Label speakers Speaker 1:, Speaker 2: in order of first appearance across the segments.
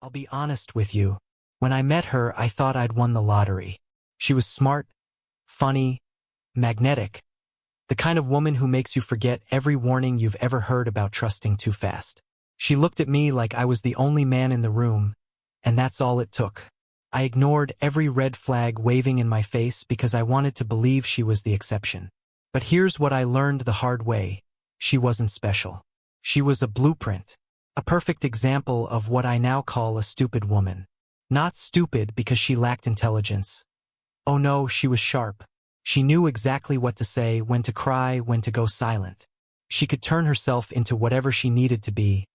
Speaker 1: I'll be honest with you. When I met her, I thought I'd won the lottery. She was smart, funny, magnetic, the kind of woman who makes you forget every warning you've ever heard about trusting too fast. She looked at me like I was the only man in the room, and that's all it took. I ignored every red flag waving in my face because I wanted to believe she was the exception. But here's what I learned the hard way. She wasn't special. She was a blueprint, a perfect example of what I now call a stupid woman. Not stupid because she lacked intelligence. Oh no, she was sharp. She knew exactly what to say, when to cry, when to go silent. She could turn herself into whatever she needed to be.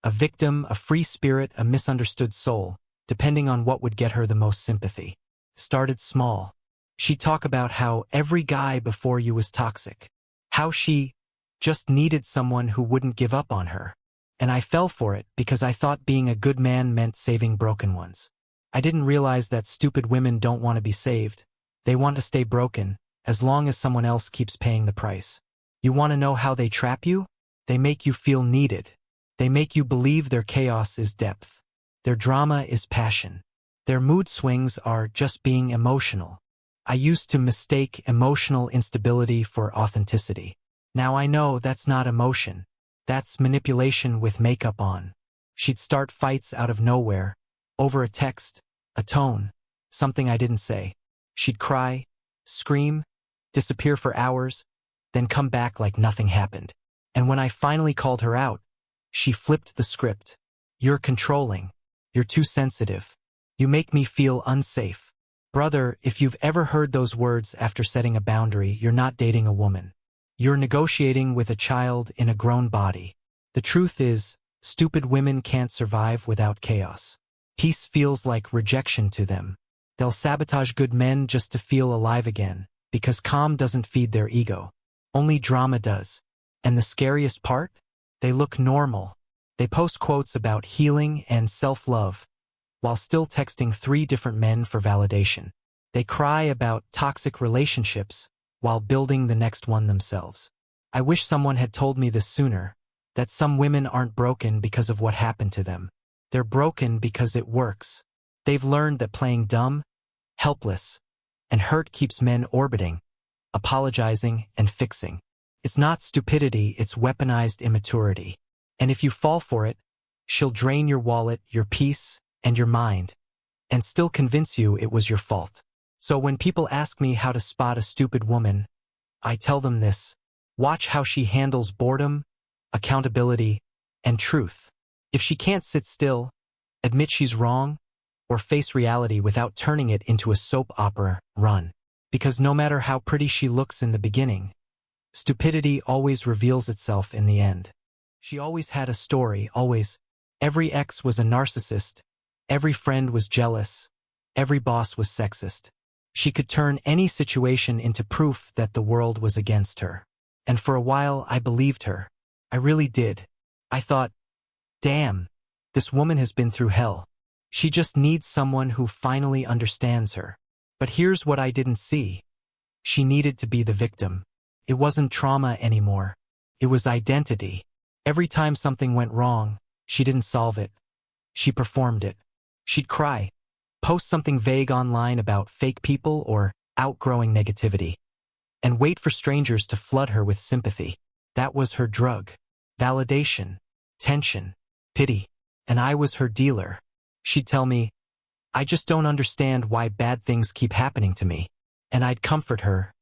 Speaker 1: A victim, a free spirit, a misunderstood soul, depending on what would get her the most sympathy. Started small. She'd talk about how every guy before you was toxic. How she just needed someone who wouldn't give up on her. And I fell for it because I thought being a good man meant saving broken ones. I didn't realize that stupid women don't want to be saved. They want to stay broken, as long as someone else keeps paying the price. You want to know how they trap you? They make you feel needed. They make you believe their chaos is depth. Their drama is passion. Their mood swings are just being emotional. I used to mistake emotional instability for authenticity. Now I know that's not emotion. That's manipulation with makeup on. She'd start fights out of nowhere, over a text, a tone, something I didn't say. She'd cry, scream, disappear for hours, then come back like nothing happened. And when I finally called her out, she flipped the script. You're controlling. You're too sensitive. You make me feel unsafe. Brother, if you've ever heard those words after setting a boundary, you're not dating a woman. You're negotiating with a child in a grown body. The truth is, stupid women can't survive without chaos. Peace feels like rejection to them. They'll sabotage good men just to feel alive again, because calm doesn't feed their ego. Only drama does. And the scariest part? They look normal. They post quotes about healing and self-love, while still texting 3 different men for validation. They cry about toxic relationships, while building the next one themselves. I wish someone had told me this sooner, that some women aren't broken because of what happened to them. They're broken because it works. They've learned that playing dumb, helpless, and hurt keeps men orbiting, apologizing, and fixing. It's not stupidity, it's weaponized immaturity. And if you fall for it, she'll drain your wallet, your peace, and your mind, and still convince you it was your fault. So when people ask me how to spot a stupid woman, I tell them this: watch how she handles boredom, accountability, and truth. If she can't sit still, admit she's wrong, or face reality without turning it into a soap opera, run. Because no matter how pretty she looks in the beginning, stupidity always reveals itself in the end. She always had a story, always. Every ex was a narcissist. Every friend was jealous. Every boss was sexist. She could turn any situation into proof that the world was against her. And for a while, I believed her. I really did. I thought, damn, this woman has been through hell. She just needs someone who finally understands her. But here's what I didn't see. She needed to be the victim. It wasn't trauma anymore. It was identity. Every time something went wrong, she didn't solve it. She performed it. She'd cry, post something vague online about fake people or outgrowing negativity, and wait for strangers to flood her with sympathy. That was her drug. Validation, tension, pity. And I was her dealer. She'd tell me, I just don't understand why bad things keep happening to me. And I'd comfort her,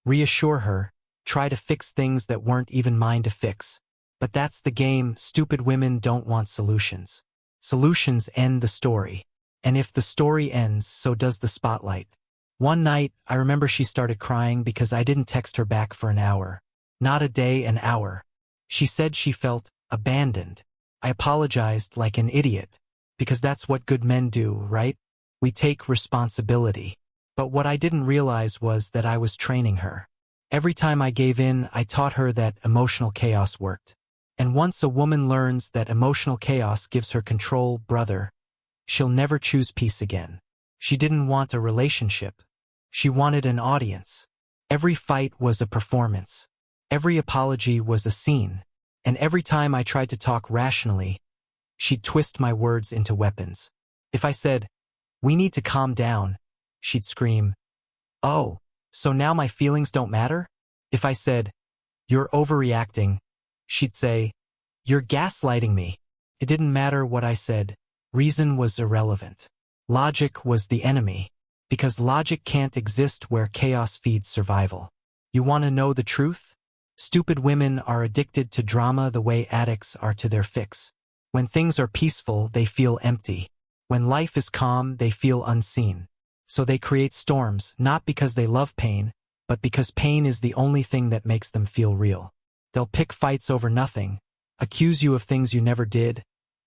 Speaker 1: reassure her, try to fix things that weren't even mine to fix. But that's the game. Stupid women don't want solutions. Solutions end the story. And if the story ends, so does the spotlight. One night, I remember she started crying because I didn't text her back for an hour. Not a day, an hour. She said she felt abandoned. I apologized like an idiot, because that's what good men do, right? We take responsibility. But what I didn't realize was that I was training her. Every time I gave in, I taught her that emotional chaos worked. And once a woman learns that emotional chaos gives her control, brother, she'll never choose peace again. She didn't want a relationship. She wanted an audience. Every fight was a performance. Every apology was a scene. And every time I tried to talk rationally, she'd twist my words into weapons. If I said, "We need to calm down," she'd scream, "Oh, so now my feelings don't matter?" If I said, "You're overreacting," she'd say, "You're gaslighting me." It didn't matter what I said. Reason was irrelevant. Logic was the enemy, because logic can't exist where chaos feeds survival. You want to know the truth? Stupid women are addicted to drama the way addicts are to their fix. When things are peaceful, they feel empty. When life is calm, they feel unseen. So they create storms, not because they love pain, but because pain is the only thing that makes them feel real. They'll pick fights over nothing, accuse you of things you never did,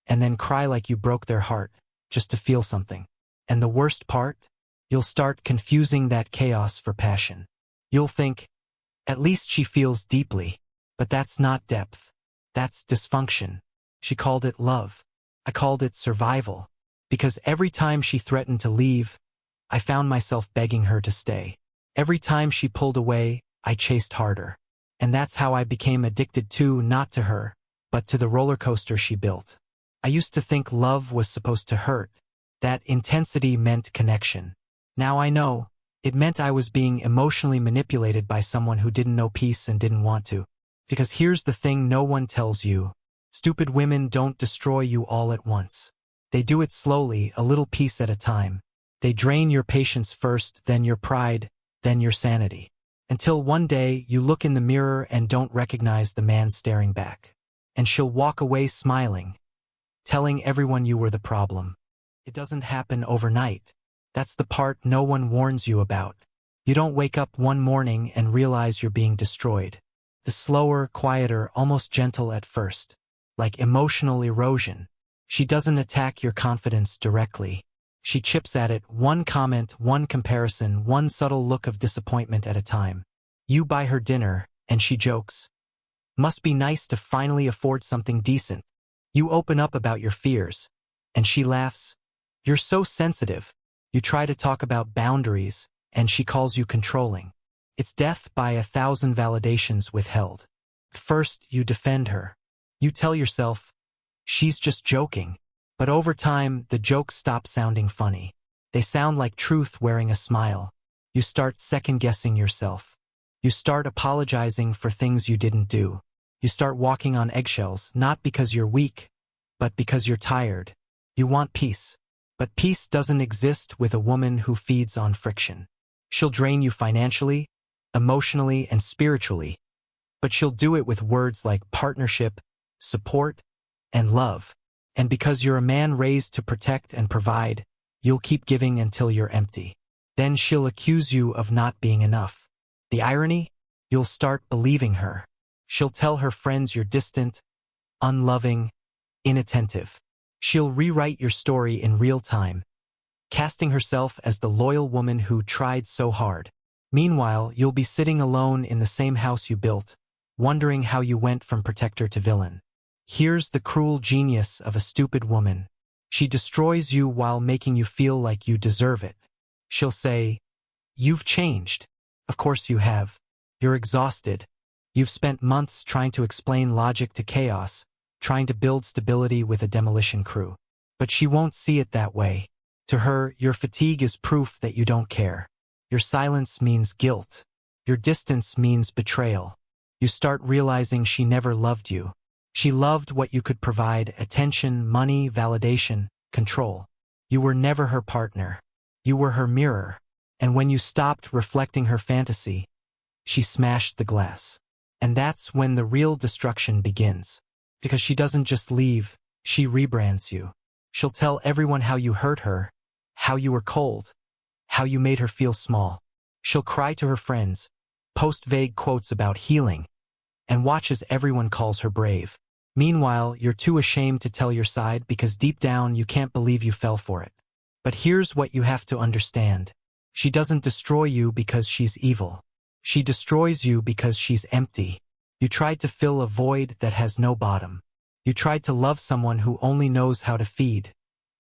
Speaker 1: and then cry like you broke their heart, just to feel something. And the worst part? You'll start confusing that chaos for passion. You'll think, at least she feels deeply. But that's not depth. That's dysfunction. She called it love. I called it survival. Because every time she threatened to leave, I found myself begging her to stay. Every time she pulled away, I chased harder. And that's how I became addicted to, not to her, but to the roller coaster she built. I used to think love was supposed to hurt. That intensity meant connection. Now I know, it meant I was being emotionally manipulated by someone who didn't know peace and didn't want to. Because here's the thing no one tells you. Stupid women don't destroy you all at once. They do it slowly, a little piece at a time. They drain your patience first, then your pride, then your sanity. Until one day you look in the mirror and don't recognize the man staring back. And she'll walk away smiling, telling everyone you were the problem. It doesn't happen overnight. That's the part no one warns you about. You don't wake up one morning and realize you're being destroyed. The slower, quieter, almost gentle at first. Like emotional erosion. She doesn't attack your confidence directly. She chips at it, one comment, one comparison, one subtle look of disappointment at a time. You buy her dinner, and she jokes. Must be nice to finally afford something decent. You open up about your fears, and she laughs. You're so sensitive. You try to talk about boundaries, and she calls you controlling. It's death by 1,000 validations withheld. First, you defend her. You tell yourself, she's just joking. But over time, the jokes stop sounding funny. They sound like truth wearing a smile. You start second-guessing yourself. You start apologizing for things you didn't do. You start walking on eggshells, not because you're weak, but because you're tired. You want peace. But peace doesn't exist with a woman who feeds on friction. She'll drain you financially, emotionally, and spiritually. But she'll do it with words like partnership, support, and love. And because you're a man raised to protect and provide, you'll keep giving until you're empty. Then she'll accuse you of not being enough. The irony? You'll start believing her. She'll tell her friends you're distant, unloving, inattentive. She'll rewrite your story in real time, casting herself as the loyal woman who tried so hard. Meanwhile, you'll be sitting alone in the same house you built, wondering how you went from protector to villain. Here's the cruel genius of a stupid woman. She destroys you while making you feel like you deserve it. She'll say, "You've changed." Of course you have. You're exhausted. You've spent months trying to explain logic to chaos, trying to build stability with a demolition crew. But she won't see it that way. To her, your fatigue is proof that you don't care. Your silence means guilt. Your distance means betrayal. You start realizing she never loved you. She loved what you could provide: attention, money, validation, control. You were never her partner. You were her mirror. And when you stopped reflecting her fantasy, she smashed the glass. And that's when the real destruction begins. Because she doesn't just leave, she rebrands you. She'll tell everyone how you hurt her, how you were cold, how you made her feel small. She'll cry to her friends, post vague quotes about healing, and watch as everyone calls her brave. Meanwhile, you're too ashamed to tell your side because deep down you can't believe you fell for it. But here's what you have to understand. She doesn't destroy you because she's evil. She destroys you because she's empty. You tried to fill a void that has no bottom. You tried to love someone who only knows how to feed,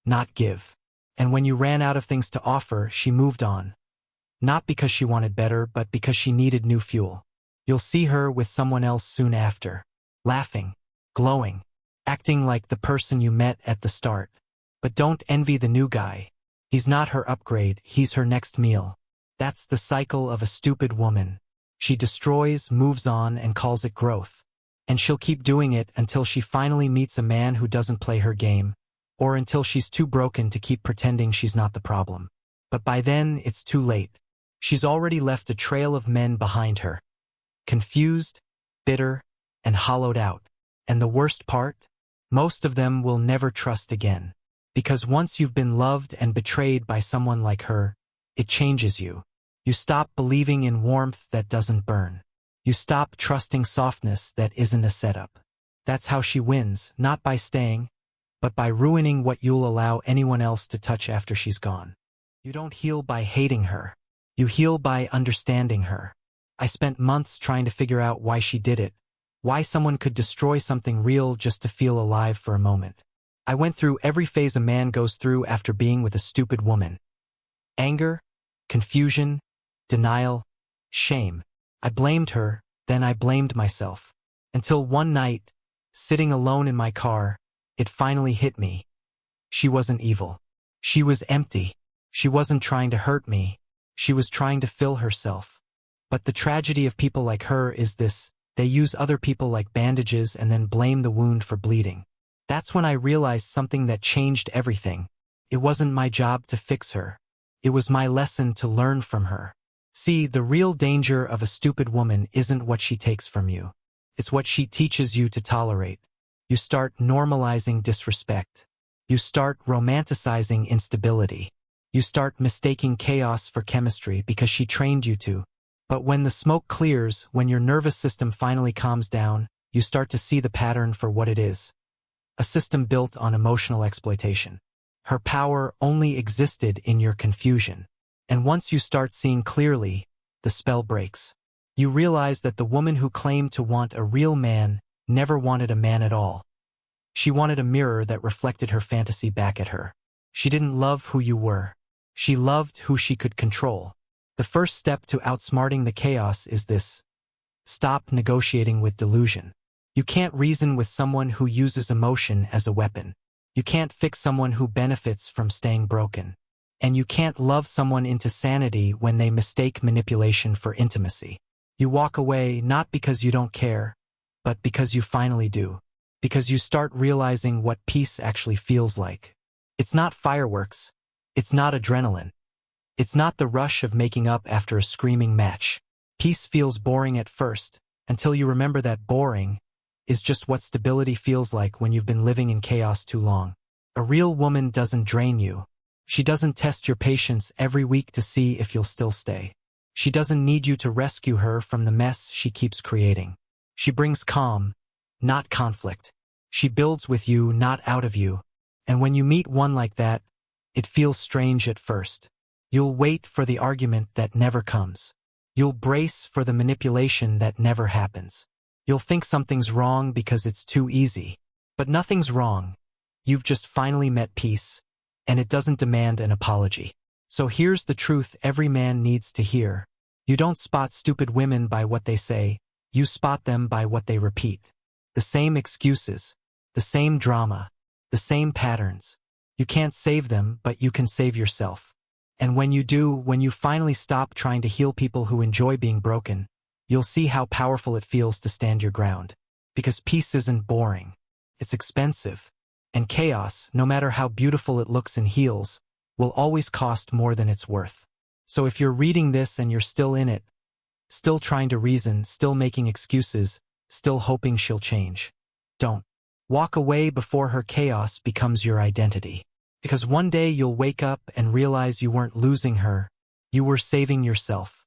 Speaker 1: not give. And when you ran out of things to offer, she moved on. Not because she wanted better, but because she needed new fuel. You'll see her with someone else soon after. Laughing, glowing, acting like the person you met at the start. But don't envy the new guy. He's not her upgrade, he's her next meal. That's the cycle of a stupid woman. She destroys, moves on, and calls it growth. And she'll keep doing it until she finally meets a man who doesn't play her game, or until she's too broken to keep pretending she's not the problem. But by then, it's too late. She's already left a trail of men behind her. Confused, bitter, and hollowed out. And the worst part? Most of them will never trust again. Because once you've been loved and betrayed by someone like her, it changes you. You stop believing in warmth that doesn't burn. You stop trusting softness that isn't a setup. That's how she wins, not by staying, but by ruining what you'll allow anyone else to touch after she's gone. You don't heal by hating her. You heal by understanding her. I spent months trying to figure out why she did it, why someone could destroy something real just to feel alive for a moment. I went through every phase a man goes through after being with a stupid woman. Anger, confusion, denial, shame. I blamed her, then I blamed myself. Until one night, sitting alone in my car, it finally hit me. She wasn't evil. She was empty. She wasn't trying to hurt me. She was trying to fill herself. But the tragedy of people like her is this: they use other people like bandages and then blame the wound for bleeding. That's when I realized something that changed everything. It wasn't my job to fix her. It was my lesson to learn from her. See, the real danger of a stupid woman isn't what she takes from you. It's what she teaches you to tolerate. You start normalizing disrespect. You start romanticizing instability. You start mistaking chaos for chemistry because she trained you to. But when the smoke clears, when your nervous system finally calms down, you start to see the pattern for what it is. A system built on emotional exploitation. Her power only existed in your confusion. And once you start seeing clearly, the spell breaks. You realize that the woman who claimed to want a real man never wanted a man at all. She wanted a mirror that reflected her fantasy back at her. She didn't love who you were. She loved who she could control. The first step to outsmarting the chaos is this: stop negotiating with delusion. You can't reason with someone who uses emotion as a weapon. You can't fix someone who benefits from staying broken. And you can't love someone into sanity when they mistake manipulation for intimacy. You walk away not because you don't care, but because you finally do. Because you start realizing what peace actually feels like. It's not fireworks. It's not adrenaline. It's not the rush of making up after a screaming match. Peace feels boring at first, until you remember that boring is just what stability feels like when you've been living in chaos too long. A real woman doesn't drain you. She doesn't test your patience every week to see if you'll still stay. She doesn't need you to rescue her from the mess she keeps creating. She brings calm, not conflict. She builds with you, not out of you. And when you meet one like that, it feels strange at first. You'll wait for the argument that never comes. You'll brace for the manipulation that never happens. You'll think something's wrong because it's too easy. But nothing's wrong. You've just finally met peace, and it doesn't demand an apology. So here's the truth every man needs to hear. You don't spot stupid women by what they say. You spot them by what they repeat. The same excuses, the same drama, the same patterns. You can't save them, but you can save yourself. And when you do, when you finally stop trying to heal people who enjoy being broken, you'll see how powerful it feels to stand your ground. Because peace isn't boring. It's expensive. And chaos, no matter how beautiful it looks and heals, will always cost more than it's worth. So if you're reading this and you're still in it, still trying to reason, still making excuses, still hoping she'll change, don't. Walk away before her chaos becomes your identity. Because one day you'll wake up and realize you weren't losing her, you were saving yourself.